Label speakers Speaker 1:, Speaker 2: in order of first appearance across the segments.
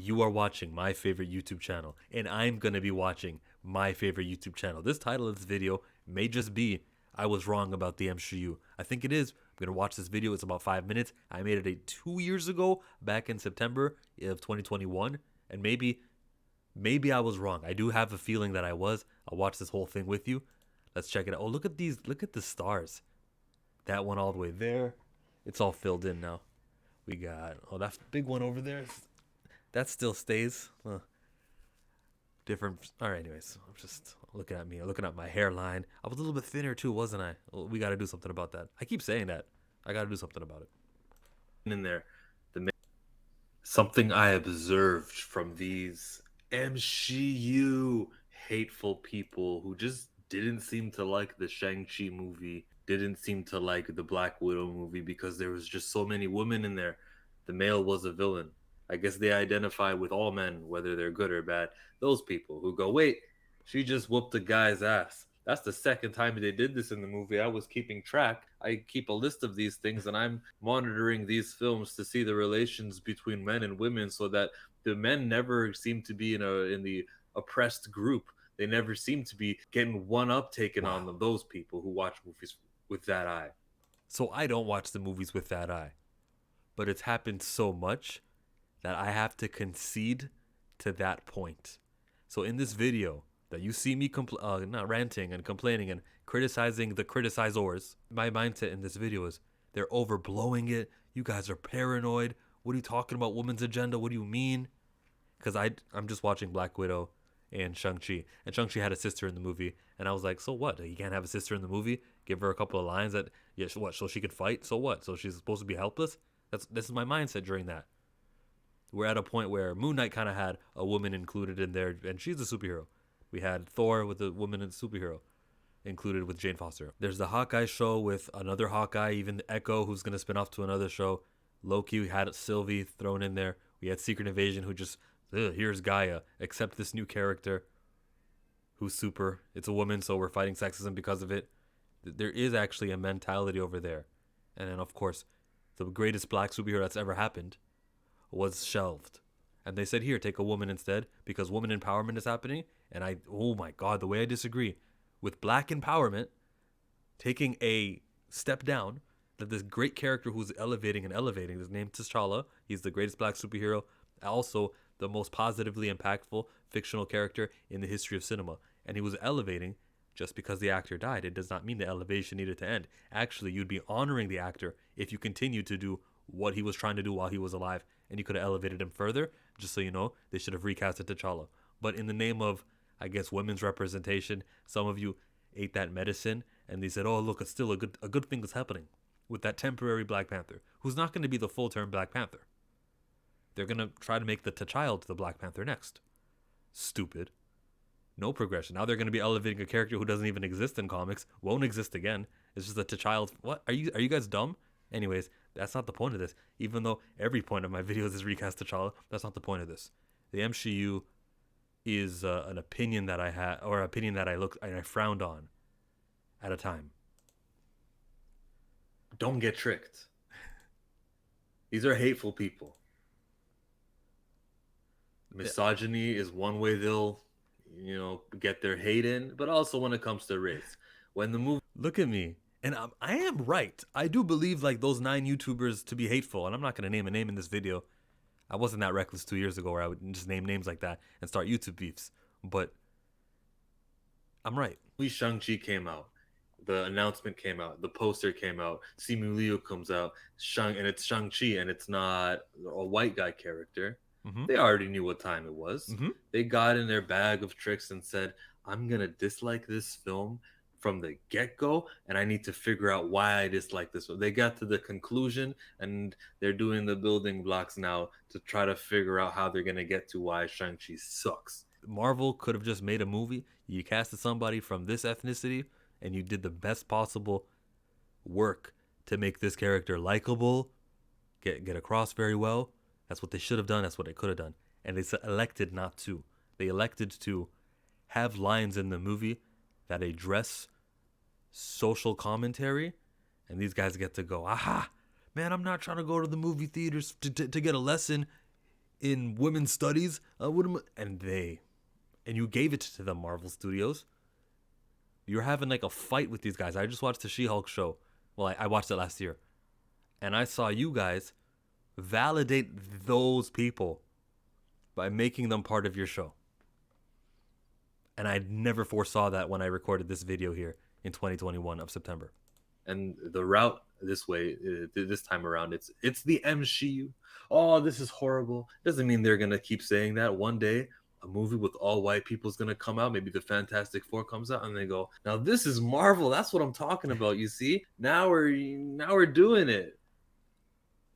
Speaker 1: You are watching my favorite YouTube channel, and I'm going to be watching my favorite YouTube channel. This title of this video may just be I was wrong about the MCU. I think it is. I'm going to watch this video. It's about 5 minutes. I made it 2 years ago, back in September of 2021, and maybe I was wrong. I do have a feeling that I was. I'll watch this whole thing with you. Let's check it out. Oh, look at these. Look at the stars. That one all the way there. It's all filled in now. We got, oh, that big one over there. That still stays. Different. All right, anyways. I'm just looking at me. Looking at my hairline. I was a little bit thinner too, wasn't I? Well, we got to do something about that. I keep saying that. I got to do something about it. In there. Something I observed from these MCU hateful people who just didn't seem to like the Shang-Chi movie, didn't seem to like the Black Widow movie because there was just so many women in there. The male was a villain. I guess they identify with all men, whether they're good or bad. Those people who go, wait, she just whooped a guy's ass. That's the second time they did this in the movie. I was keeping track. I keep a list of these things and I'm monitoring these films to see the relations between men and women so that the men never seem to be in the oppressed group. They never seem to be getting one up taken on them. Those people who watch movies with that eye. So I don't watch the movies with that eye. But it's happened so much that I have to concede to that point. So in this video that you see me not ranting and complaining and criticizing the criticizers, my mindset in this video is they're overblowing it. You guys are paranoid. What are you talking about? Women's agenda? What do you mean? Because I'm just watching Black Widow and Shang-Chi. And Shang-Chi had a sister in the movie. And I was like, so what? You can't have a sister in the movie? Give her a couple of lines that, yeah, what? So she could fight? So what? So she's supposed to be helpless? This is my mindset during that. We're at a point where Moon Knight kind of had a woman included in there, and she's a superhero. We had Thor with a woman and superhero included with Jane Foster. There's the Hawkeye show with another Hawkeye, even Echo, who's going to spin off to another show. Loki had Sylvie thrown in there. We had Secret Invasion, who just, here's Gaia, except this new character who's super. It's a woman, so we're fighting sexism because of it. There is actually a mentality over there. And then, of course, the greatest black superhero that's ever happened was shelved. And they said, here, take a woman instead, because woman empowerment is happening. And oh my God, the way I disagree with black empowerment, taking a step down, that this great character who's elevating, his name T'Challa, he's the greatest black superhero, also the most positively impactful fictional character in the history of cinema. And he was elevating just because the actor died. It does not mean the elevation needed to end. Actually, you'd be honoring the actor if you continued to do what he was trying to do while he was alive, and you could have elevated him further. Just so you know, they should have recasted T'Challa. But in the name of, I guess, women's representation, some of you ate that medicine and they said, oh, look, it's still a good thing that's happening with that temporary Black Panther, who's not going to be the full-term Black Panther. They're going to try to make the T'Challa the Black Panther next. Stupid. No progression. Now they're going to be elevating a character who doesn't even exist in comics, won't exist again. It's just a T'Challa. What? Are you guys dumb? Anyways, that's not the point of this. Even though every point of my videos is recast T'Challa, that's not the point of this. The MCU is an opinion that I had, or opinion that I frowned on at a time. Don't get tricked. These are hateful people. Misogyny is one way they'll, get their hate in, but also when it comes to race. When the movie, look at me, and I am right. I do believe like those 9 YouTubers to be hateful, and I'm not gonna name a name in this video. I wasn't that reckless 2 years ago where I would just name names like that and start YouTube beefs. But I'm right. Shang-Chi came out. The announcement came out. The poster came out. Simu Liu comes out. And it's Shang-Chi, and it's not a white guy character. Mm-hmm. They already knew what time it was. Mm-hmm. They got in their bag of tricks and said, I'm going to dislike this film from the get-go, and I need to figure out why I dislike this one. They got to the conclusion, and they're doing the building blocks now to try to figure out how they're going to get to why Shang-Chi sucks. Marvel could have just made a movie. You casted somebody from this ethnicity, and you did the best possible work to make this character likable, get across very well. That's what they should have done. That's what they could have done. And they elected not to. They elected to have lines in the movie that address social commentary, and these guys get to go, aha, man, I'm not trying to go to the movie theaters to get a lesson. in women's studies, and you gave it to the Marvel Studios. You're having like a fight with these guys. I just watched the She-Hulk show. Well, I watched it last year, and I saw you guys validate those people by making them part of your show. And I never foresaw that when I recorded this video here in 2021 of September. And the route this way, this time around, it's the MCU. Oh, this is horrible. Doesn't mean they're gonna keep saying that. One day, a movie with all white people is gonna come out. Maybe the Fantastic Four comes out, and they go, "Now this is Marvel. That's what I'm talking about. You see? Now we're doing it."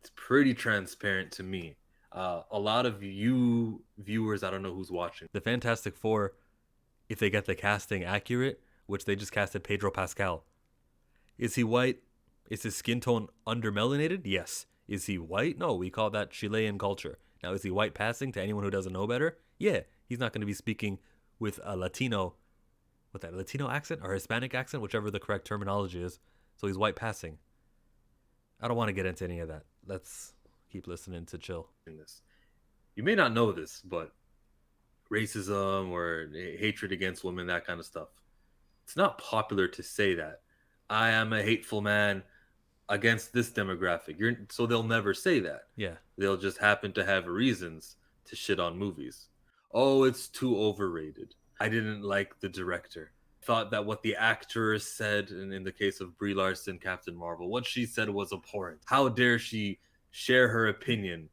Speaker 1: It's pretty transparent to me. A lot of you viewers, I don't know who's watching. The Fantastic Four, if they get the casting accurate, which they just casted Pedro Pascal. Is he white? Is his skin tone undermelanated? Yes. Is he white? No, we call that Chilean culture. Now, is he white passing to anyone who doesn't know better? Yeah, he's not going to be speaking with a Latino accent or Hispanic accent, whichever the correct terminology is. So he's white passing. I don't want to get into any of that. Let's keep listening to chill. You may not know this, but racism or hatred against women, that kind of stuff, it's not popular to say that. I am a hateful man against this demographic. So they'll never say that. Yeah. They'll just happen to have reasons to shit on movies. Oh, it's too overrated. I didn't like the director. Thought that what the actress said, in the case of Brie Larson, Captain Marvel, what she said was abhorrent. How dare she share her opinion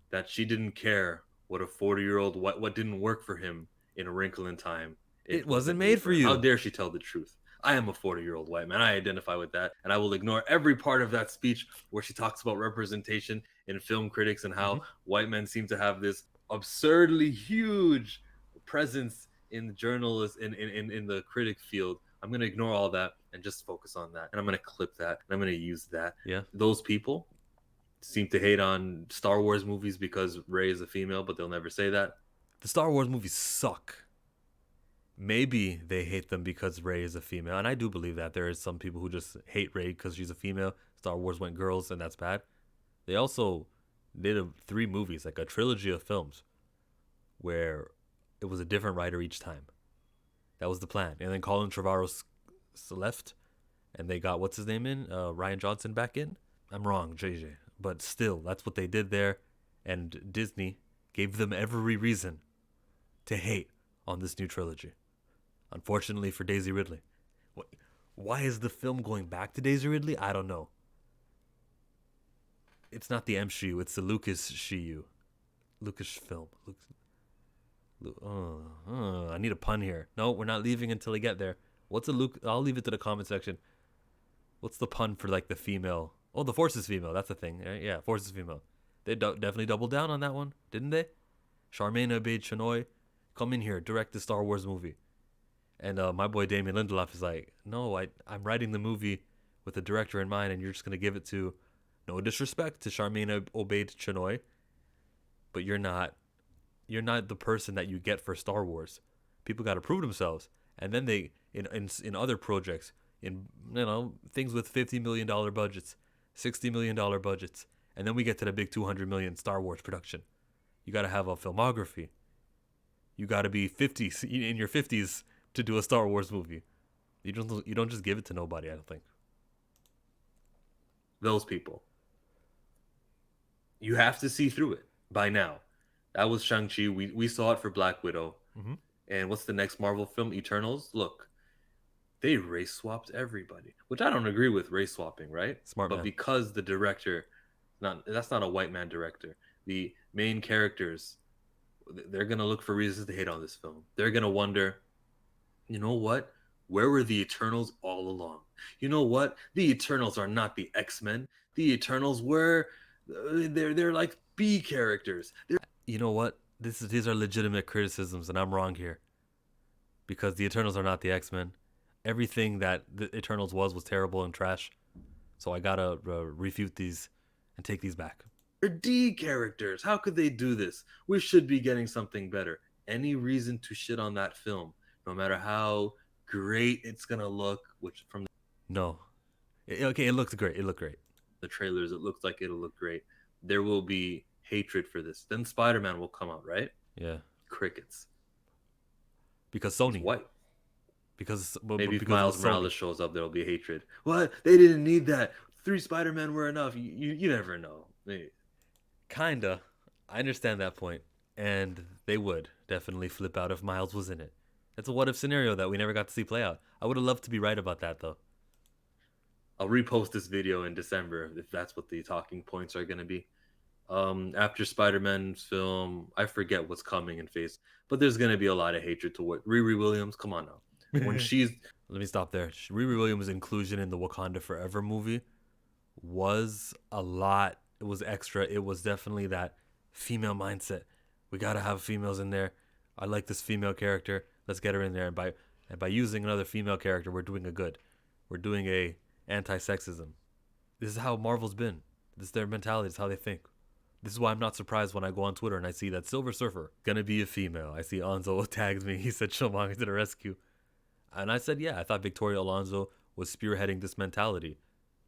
Speaker 1: that she didn't care what a 40-year-old, what didn't work for him in A Wrinkle in Time. It wasn't made for you. How dare she tell the truth? I am a 40-year-old white man. I identify with that. And I will ignore every part of that speech where she talks about representation in film critics and how white men seem to have this absurdly huge presence in the journalists, in the critic field. I'm going to ignore all that and just focus on that. And I'm going to clip that. And I'm going to use that. Yeah. Those people seem to hate on Star Wars movies because Rey is a female, but they'll never say that. The Star Wars movies suck. Maybe they hate them because Rey is a female, and I do believe that there is some people who just hate Rey because she's a female. Star Wars went girls, and that's bad. They also did 3 movies, like a trilogy of films, where it was a different writer each time. That was the plan. And then Colin Trevorrow left, and they got, what's his name in? Rian Johnson back in? I'm wrong, JJ. But still, that's what they did there, and Disney gave them every reason to hate on this new trilogy. Unfortunately for Daisy Ridley. Why is the film going back to Daisy Ridley? I don't know. It's not the MCU, it's the Lucasfilm. I need a pun here. No, we're not leaving until I get there. What's a Luke? I'll leave it to the comment section. What's the pun for like the female? Oh, the Force is female. That's the thing. Right? Yeah, Force is female. They definitely doubled down on that one, didn't they? Charmaine Obaid-Chinoy, come in here, direct the Star Wars movie. And my boy Damien Lindelof is like, no, I'm writing the movie with the director in mind, and you're just going to give it to, no disrespect to Charmaine Obaid-Chinoy, but you're not the person that you get for Star Wars. People got to prove themselves. And then they, in other projects, in things with $50 million budgets, $60 million budgets, and then we get to the big $200 million Star Wars production. You got to have a filmography. You got to be in your 50s to do a Star Wars movie. You don't just give it to nobody, I don't think. Those people. You have to see through it by now. That was Shang-Chi. We saw it for Black Widow. Mm-hmm. And what's the next Marvel film? Eternals? Look, they race swapped everybody, which I don't agree with race swapping, right? Smart man. But because the director, that's not a white man director. The main characters, they're going to look for reasons to hate on this film. They're going to wonder, you know what? Where were the Eternals all along? You know what? The Eternals are not the X-Men. The Eternals were, they're like B characters. You know what? These are legitimate criticisms, and I'm wrong here. Because the Eternals are not the X-Men. Everything that the Eternals was terrible and trash. So I gotta refute these and take these back. They're D characters. How could they do this? We should be getting something better. Any reason to shit on that film, no matter how great it's gonna look, which from the... No. Okay, it looked great. It looked great. The trailers, it looks like it'll look great. There will be hatred for this. Then Spider-Man will come out, right?
Speaker 2: Yeah,
Speaker 1: Crickets.
Speaker 2: because
Speaker 1: He's
Speaker 2: Sony.
Speaker 1: white. Maybe if
Speaker 2: Because
Speaker 1: Miles
Speaker 2: it's Sony.
Speaker 1: Morales shows up, there'll be hatred. What? They didn't need that. 3 Spider-Men were enough. You never know.
Speaker 2: Kinda. I understand that point, and they would definitely flip out if Miles was in it. It's a what if scenario that we never got to see play out. I would have loved to be right about that though.
Speaker 1: I'll repost this video in December if that's what the talking points are going to be. After Spider-Man's film, I forget what's coming in phase, but there's going to be a lot of hatred toward Riri Williams. Come on now. When she's
Speaker 2: Let me stop there. Riri Williams' inclusion in the Wakanda Forever movie was a lot. It was extra. It was definitely that female mindset. We gotta have females in there. I like this female character. Let's get her in there. And by using another female character, we're doing a good. We're doing a anti-sexism. This is how Marvel's been. This is their mentality. This is how they think. This is why I'm not surprised when I go on Twitter and I see that Silver Surfer gonna be a female. I see Anzo tags me. He said Killmonger to the rescue, and I said, yeah, I thought Victoria Alonso was spearheading this mentality.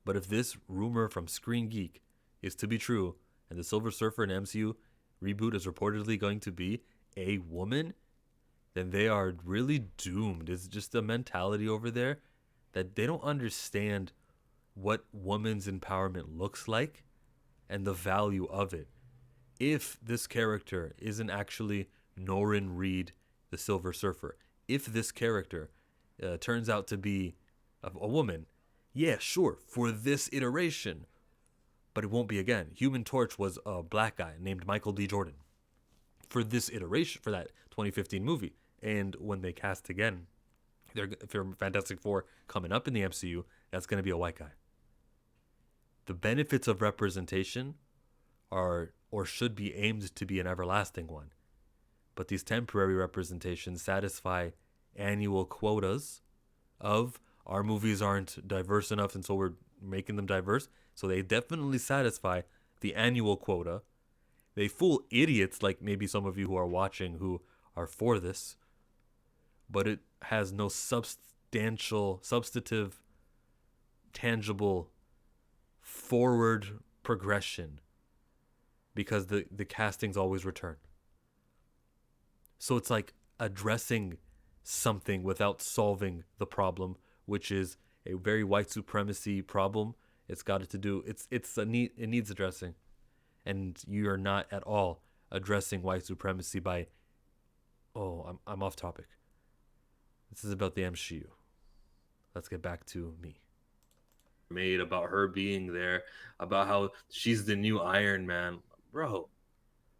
Speaker 2: But if this rumor from Screen Geek is to be true, and the Silver Surfer and MCU reboot is reportedly going to be a woman, then they are really doomed. It's just a mentality over there that they don't understand what women's empowerment looks like and the value of it. If this character isn't actually Norrin Reed, the Silver Surfer, if this character turns out to be a woman, yeah, sure, for this iteration, but it won't be again. Human Torch was a black guy named Michael D. Jordan for this iteration, for that 2015 movie. And when they cast again, for Fantastic Four coming up in the MCU, that's going to be a white guy. The benefits of representation are or should be aimed to be an everlasting one. But these temporary representations satisfy annual quotas of our movies aren't diverse enough, and so we're making them diverse. So they definitely satisfy the annual quota. They fool idiots like maybe some of you who are watching who are for this, but it has no substantive, tangible forward progression because the castings always return. So it's like addressing something without solving the problem, which is a very white supremacy problem. It's got to do it needs addressing, and you are not at all addressing white supremacy by. Oh, I'm off topic. This is about the MCU. Let's get back to me.
Speaker 1: Made about her being there, about how she's the new Iron Man, bro.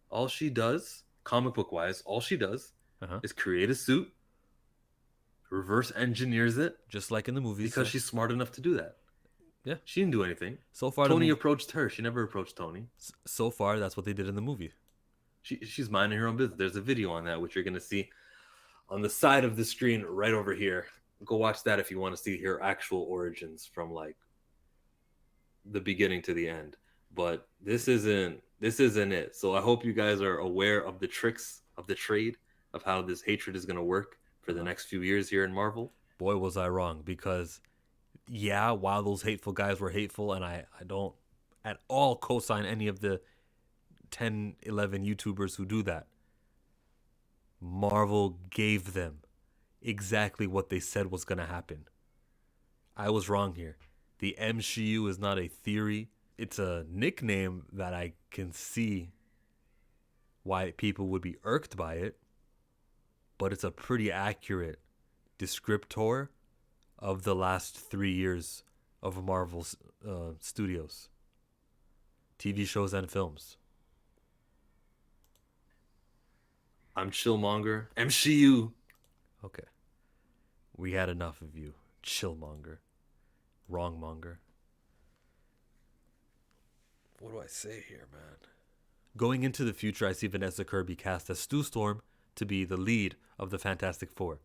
Speaker 1: All she does, comic book wise, all she does is create a suit, reverse engineers it,
Speaker 2: just like in the movies,
Speaker 1: because she's smart enough to do that.
Speaker 2: Yeah,
Speaker 1: she didn't do anything.
Speaker 2: So far,
Speaker 1: Tony approached her. She never approached Tony.
Speaker 2: So far, that's what they did in the movie.
Speaker 1: She's minding her own business. There's a video on that, which you're gonna see on the side of the screen right over here. Go watch that if you want to see her actual origins from like the beginning to the end. But this isn't it. So I hope you guys are aware of the tricks of the trade of how this hatred is gonna work for the next few years here in Marvel.
Speaker 2: Boy, was I wrong, because yeah, while those hateful guys were hateful, and I don't at all co-sign any of the 10, 11 YouTubers who do that, Marvel gave them exactly what they said was going to happen. I was wrong here. The MCU is not a theory. It's a nickname that I can see why people would be irked by it, but it's a pretty accurate descriptor of the last 3 years of Marvel Studios, TV shows and films.
Speaker 1: I'm Chillmonger. MCU.
Speaker 2: Okay. We had enough of you, Chillmonger. Wrongmonger. What do I say here, man? Going into the future, I see Vanessa Kirby cast as Stu Storm to be the lead of the Fantastic Four.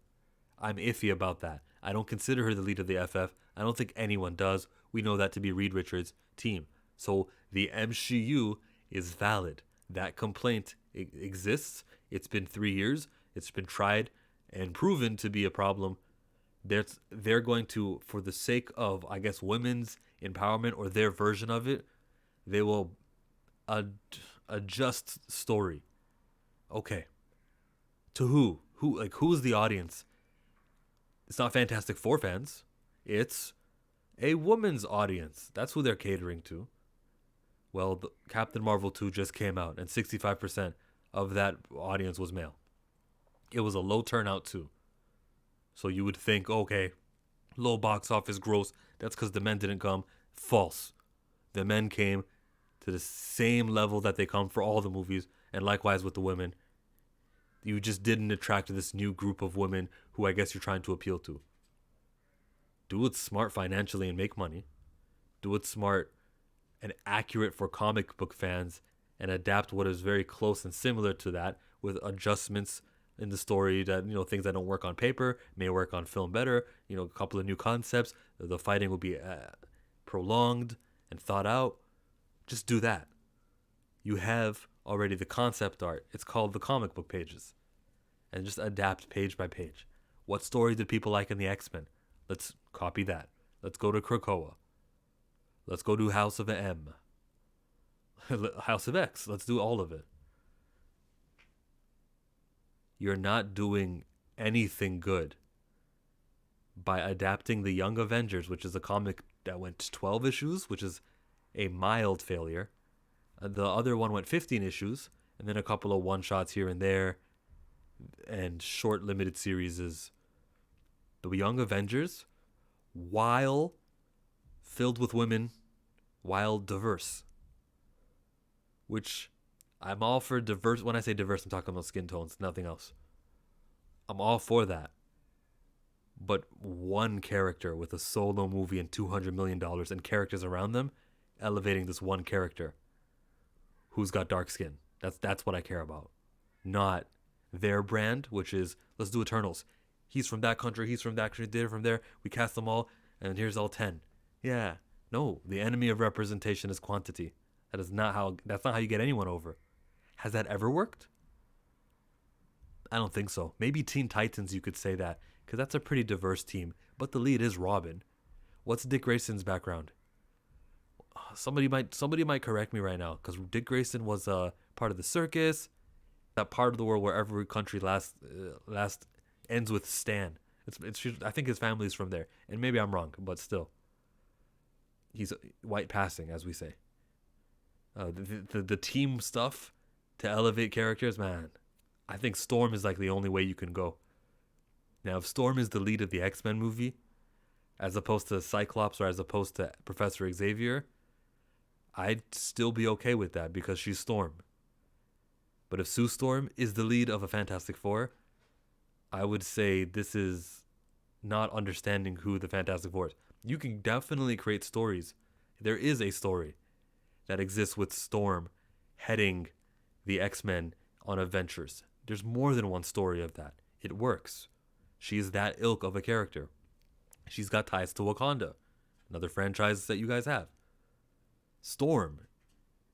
Speaker 2: I'm iffy about that. I don't consider her the lead of the FF. I don't think anyone does. We know that to be Reed Richards' team. So the MCU is valid. That complaint exists. It's been 3 years. It's been tried and proven to be a problem. They're going to, for the sake of, I guess, women's empowerment or their version of it, they will a just story. Okay. To who? Who's the audience? It's not Fantastic Four fans. It's a woman's audience. That's who they're catering to. Well, Captain Marvel 2 just came out, and 65% of that audience was male. It was a low turnout, too. So you would think, okay, low box office gross. That's because the men didn't come. False. The men came to the same level that they come for all the movies, and likewise with the women. You just didn't attract this new group of women who I guess you're trying to appeal to. Do it smart financially and make money. Do it smart and accurate for comic book fans and adapt what is very close and similar to that with adjustments in the story that, things that don't work on paper may work on film better. A couple of new concepts. The fighting will be prolonged and thought out. Just do that. You have already the concept art. It's called the comic book pages. And just adapt page by page. What story did people like in the X-Men? Let's copy that. Let's go to Krakoa. Let's go do House of M. House of X. Let's do all of it. You're not doing anything good by adapting the Young Avengers, which is a comic that went 12 issues, which is a mild failure. The other one went 15 issues, and then a couple of one-shots here and there, and short limited series. The Young Avengers, while filled with women, while diverse, which I'm all for diverse. When I say diverse, I'm talking about skin tones, nothing else. I'm all for that. But one character with a solo movie and $200 million and characters around them, elevating this one character who's got dark skin. That's what I care about. Not their brand, which is, let's do Eternals. He's from that country, he's from that country, they're from there. We cast them all, and here's all 10. Yeah. No, the enemy of representation is quantity. That's not how you get anyone over. Has that ever worked? I don't think so. Maybe Teen Titans, you could say that, because that's a pretty diverse team. But the lead is Robin. What's Dick Grayson's background? Somebody might correct me right now, because Dick Grayson was part of the circus, that part of the world where every country last ends with Stan. I think his family's from there, and maybe I'm wrong, but still, he's white passing, as we say. The team stuff to elevate characters, man. I think Storm is like the only way you can go. Now, if Storm is the lead of the X-Men movie, as opposed to Cyclops or as opposed to Professor Xavier, I'd still be okay with that because she's Storm. But if Sue Storm is the lead of a Fantastic Four, I would say this is not understanding who the Fantastic Four is. You can definitely create stories. There is a story that exists with Storm heading the X-Men on adventures. There's more than one story of that. It works. She's that ilk of a character. She's got ties to Wakanda, another franchise that you guys have. Storm.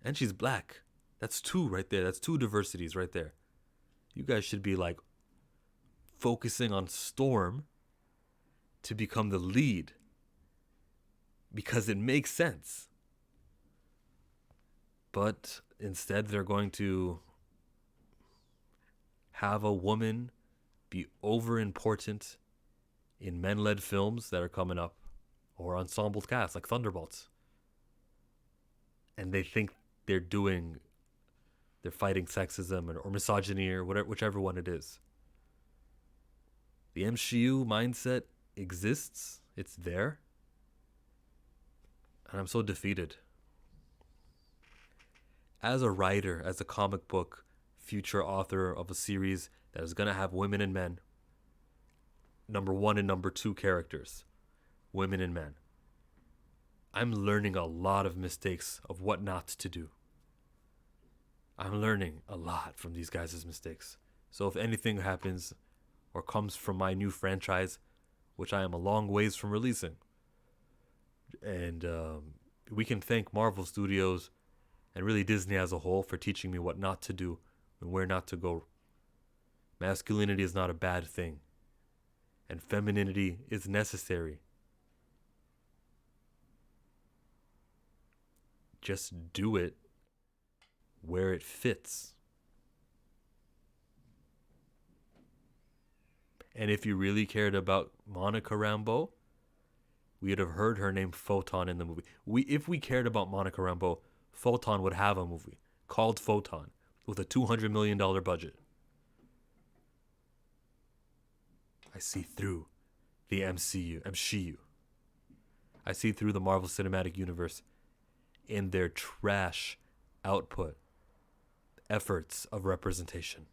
Speaker 2: And she's black. That's two right there. That's two diversities right there. You guys should be like focusing on Storm to become the lead because it makes sense. But instead, they're going to have a woman be over important in men-led films that are coming up or ensemble casts like Thunderbolts. And they think they're fighting sexism or misogyny or whatever, whichever one it is. The MCU mindset exists. It's there. And I'm so defeated. As a writer, as a comic book future author of a series that is going to have women and men, number 1 and number 2 characters, women and men, I'm learning a lot of mistakes of what not to do. I'm learning a lot from these guys' mistakes. So if anything happens or comes from my new franchise, which I am a long ways from releasing, and we can thank Marvel Studios and really Disney as a whole for teaching me what not to do and where not to go. Masculinity is not a bad thing, and femininity is necessary. Just do it where it fits. And if you really cared about Monica Rambeau, we'd have heard her name Photon in the movie. If we cared about Monica Rambeau, Photon would have a movie called Photon with a $200 million budget. I see through the MCU. I see through the Marvel Cinematic Universe in their trash output efforts of representation.